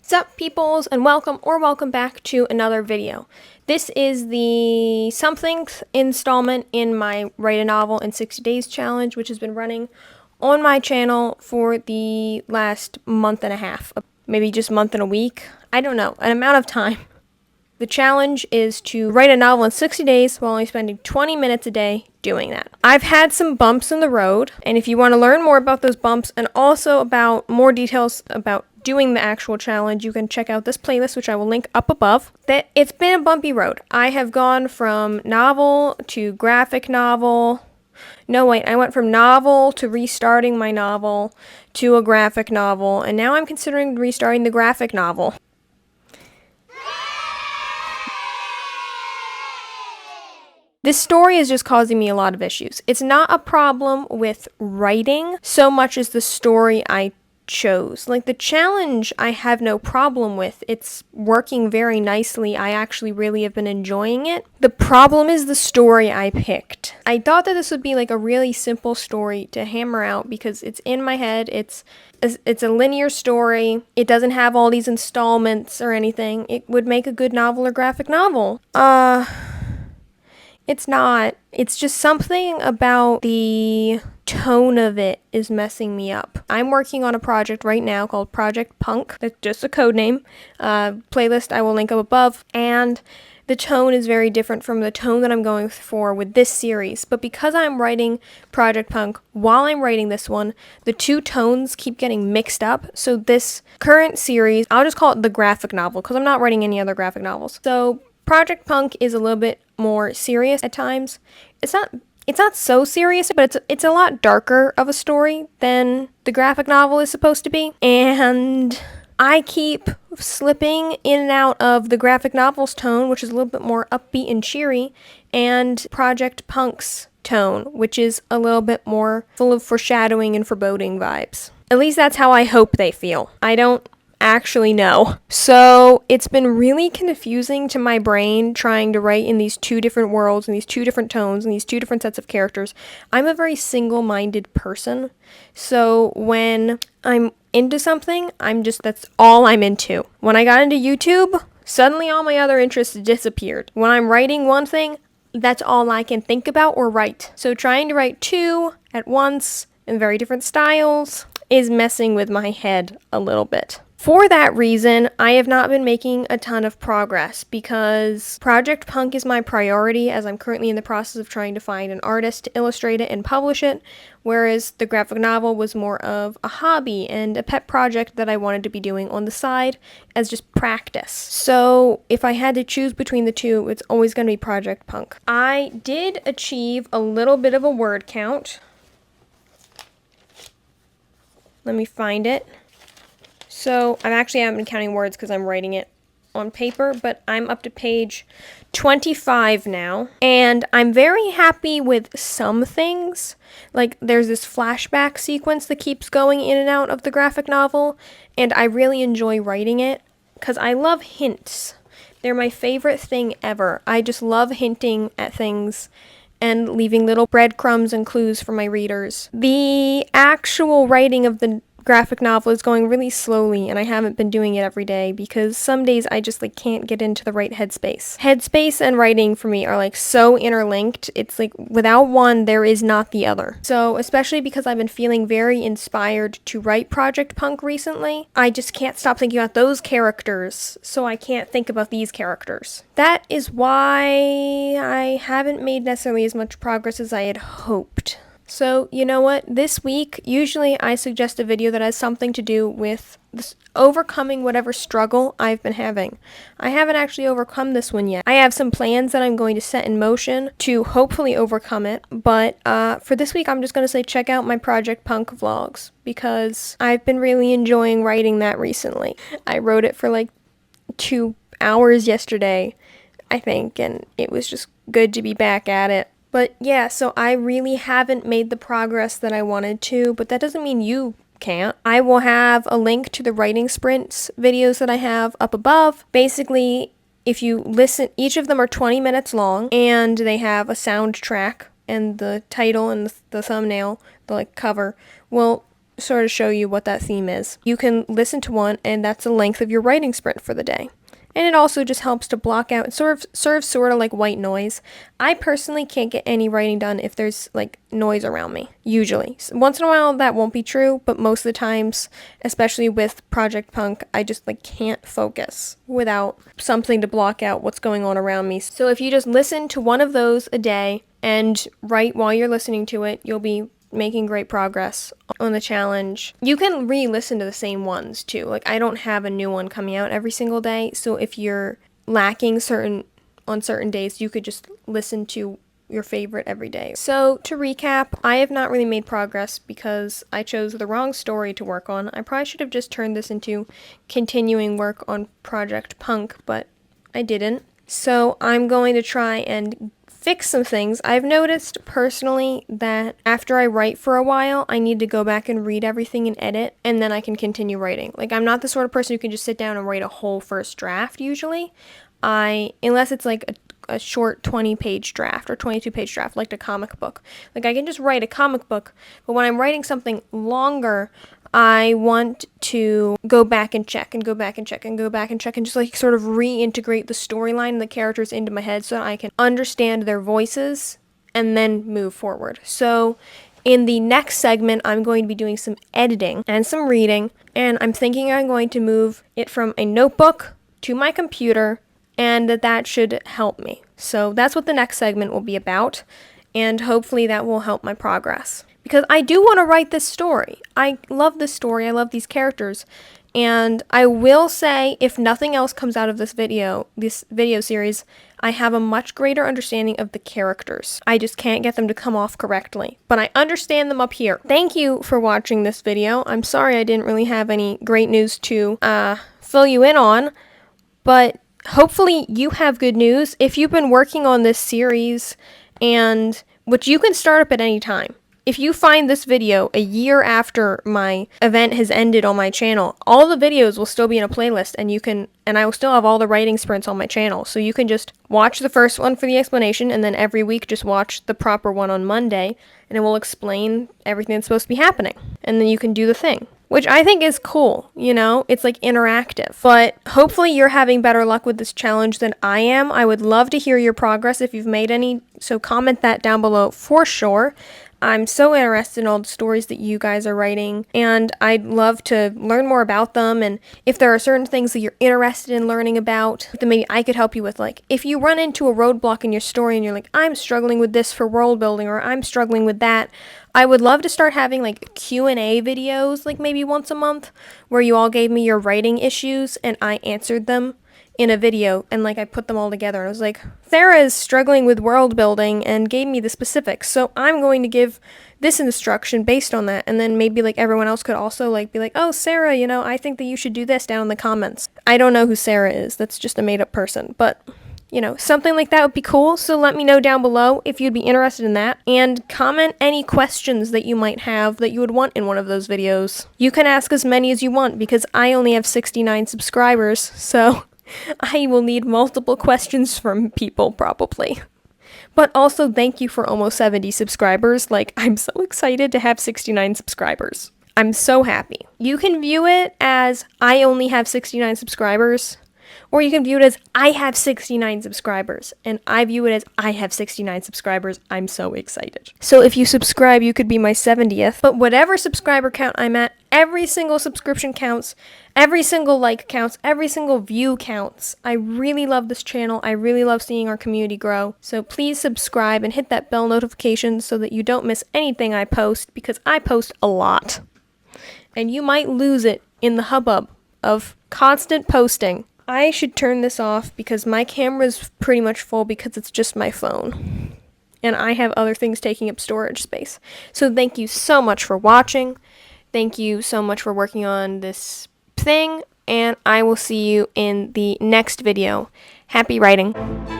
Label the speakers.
Speaker 1: What's up, peoples, and welcome back to another video. This is the somethingth installment in my Write a Novel in 60 Days challenge, which has been running on my channel for the last month and a half, maybe just month and a week. I don't know, an amount of time. The challenge is to write a novel in 60 days while only spending 20 minutes a day doing that. I've had some bumps in the road, and if you want to learn more about those bumps and also about more details about doing the actual challenge, you can check out this playlist, which I will link up above. It's been a bumpy road. I have gone from novel to graphic novel. No, wait, I went from novel to restarting my novel to a graphic novel, and now I'm considering restarting the graphic novel. This story is just causing me a lot of issues. It's not a problem with writing so much as the story I chose. Like, the challenge I have no problem with. It's working very nicely. I actually really have been enjoying it. The problem is the story I picked. I thought that this would be like a really simple story to hammer out because it's in my head. It's a linear story. It doesn't have all these installments or anything. It would make a good novel or graphic novel. It's not. It's just something about the tone of it is messing me up. I'm working on a project right now called Project Punk. That's just a code name. Playlist I will link up above. And the tone is very different from the tone that I'm going for with this series. But because I'm writing Project Punk while I'm writing this one, the two tones keep getting mixed up. So this current series, I'll just call it the graphic novel because I'm not writing any other graphic novels. So Project Punk is a little bit more serious at times. It's not so serious, but it's a lot darker of a story than the graphic novel is supposed to be. And I keep slipping in and out of the graphic novel's tone, which is a little bit more upbeat and cheery, and Project Punk's tone, which is a little bit more full of foreshadowing and foreboding vibes. At least that's how I hope they feel. I don't actually know. So it's been really confusing to my brain trying to write in these two different worlds and these two different tones and these two different sets of characters. I'm a very single-minded person. So when I'm into something, that's all I'm into. When I got into YouTube, suddenly all my other interests disappeared. When I'm writing one thing, that's all I can think about or write. So trying to write two at once in very different styles is messing with my head a little bit. For that reason, I have not been making a ton of progress because Project Punk is my priority as I'm currently in the process of trying to find an artist to illustrate it and publish it, whereas the graphic novel was more of a hobby and a pet project that I wanted to be doing on the side as just practice. So if I had to choose between the two, it's always going to be Project Punk. I did achieve a little bit of a word count. Let me find it. So I haven't been counting words because I'm writing it on paper, but I'm up to page 25 now. And I'm very happy with some things. Like, there's this flashback sequence that keeps going in and out of the graphic novel, and I really enjoy writing it because I love hints. They're my favorite thing ever. I just love hinting at things and leaving little breadcrumbs and clues for my readers. The actual writing of the graphic novel is going really slowly, and I haven't been doing it every day because some days I just can't get into the right headspace. Headspace and writing for me are so interlinked. It's without one there is not the other. So especially because I've been feeling very inspired to write Project Punk recently, I just can't stop thinking about those characters, so I can't think about these characters. That is why I haven't made necessarily as much progress as I had hoped. So, you know what? This week, usually I suggest a video that has something to do with overcoming whatever struggle I've been having. I haven't actually overcome this one yet. I have some plans that I'm going to set in motion to hopefully overcome it, but for this week, I'm just going to say check out my Project Punk vlogs because I've been really enjoying writing that recently. I wrote it for 2 hours yesterday, I think, and it was just good to be back at it. But yeah, so I really haven't made the progress that I wanted to, but that doesn't mean you can't. I will have a link to the writing sprints videos that I have up above. Basically, if you listen, each of them are 20 minutes long, and they have a soundtrack, and the title and the thumbnail, the cover, will sort of show you what that theme is. You can listen to one, and that's the length of your writing sprint for the day. And it also just helps to block out, it serves sort of like white noise. I personally can't get any writing done if there's like noise around me, usually. Once in a while that won't be true, but most of the times, especially with Project Punk, I just like can't focus without something to block out what's going on around me. So if you just listen to one of those a day and write while you're listening to it, you'll be making great progress on the challenge. You can re-listen to the same ones too. Like, I don't have a new one coming out every single day, so if you're lacking on certain days, you could just listen to your favorite every day. So to recap, I have not really made progress because I chose the wrong story to work on. I probably should have just turned this into continuing work on Project Punk, but I didn't. So I'm going to try and fix some things. I've noticed personally that after I write for a while, I need to go back and read everything and edit, and then I can continue writing. Like, I'm not the sort of person who can just sit down and write a whole first draft usually. Unless it's like a short 20-page draft or 22-page draft, like a comic book. Like, I can just write a comic book, but when I'm writing something longer, I want to go back and check and go back and check and go back and check and just like sort of reintegrate the storyline and the characters into my head so that I can understand their voices and then move forward. So in the next segment, I'm going to be doing some editing and some reading, and I'm thinking I'm going to move it from a notebook to my computer, and that should help me. So that's what the next segment will be about, and hopefully that will help my progress. Because I do want to write this story. I love this story, I love these characters, and I will say, if nothing else comes out of this video series, I have a much greater understanding of the characters. I just can't get them to come off correctly, but I understand them up here. Thank you for watching this video. I'm sorry I didn't really have any great news to fill you in on, but hopefully you have good news. If you've been working on this series, which you can start up at any time. If you find this video a year after my event has ended on my channel, all the videos will still be in a playlist, and I will still have all the writing sprints on my channel. So you can just watch the first one for the explanation, and then every week just watch the proper one on Monday, and it will explain everything that's supposed to be happening. And then you can do the thing, which I think is cool, you know? It's like interactive. But hopefully you're having better luck with this challenge than I am. I would love to hear your progress if you've made any, so comment that down below for sure. I'm so interested in all the stories that you guys are writing, and I'd love to learn more about them, and if there are certain things that you're interested in learning about, then maybe I could help you with. Like, if you run into a roadblock in your story and you're like, I'm struggling with this for world building, or I'm struggling with that, I would love to start having like Q&A videos, like maybe once a month, where you all gave me your writing issues and I answered them in a video, and like I put them all together, and I was like, Sarah is struggling with world building and gave me the specifics, so I'm going to give this instruction based on that. And then maybe like everyone else could also like be like, oh Sarah, you know, I think that you should do this down in the comments. I don't know who Sarah is, that's just a made-up person, but you know, something like that would be cool. So let me know down below if you'd be interested in that, and comment any questions that you might have that you would want in one of those videos. You can ask as many as you want because I only have 69 subscribers, so I will need multiple questions from people probably. But also thank you for almost 70 subscribers. Like, I'm so excited to have 69 subscribers. I'm so happy. You can view it as I only have 69 subscribers, or you can view it as I have 69 subscribers, and I view it as I have 69 subscribers. I'm so excited. So if you subscribe, you could be my 70th, but whatever subscriber count I'm at, every single subscription counts, every single like counts, every single view counts. I really love this channel. I really love seeing our community grow. So please subscribe and hit that bell notification so that you don't miss anything I post, because I post a lot. And you might lose it in the hubbub of constant posting. I should turn this off because my camera's pretty much full because it's just my phone. And I have other things taking up storage space. So thank you so much for watching. Thank you so much for working on this thing. And I will see you in the next video. Happy writing.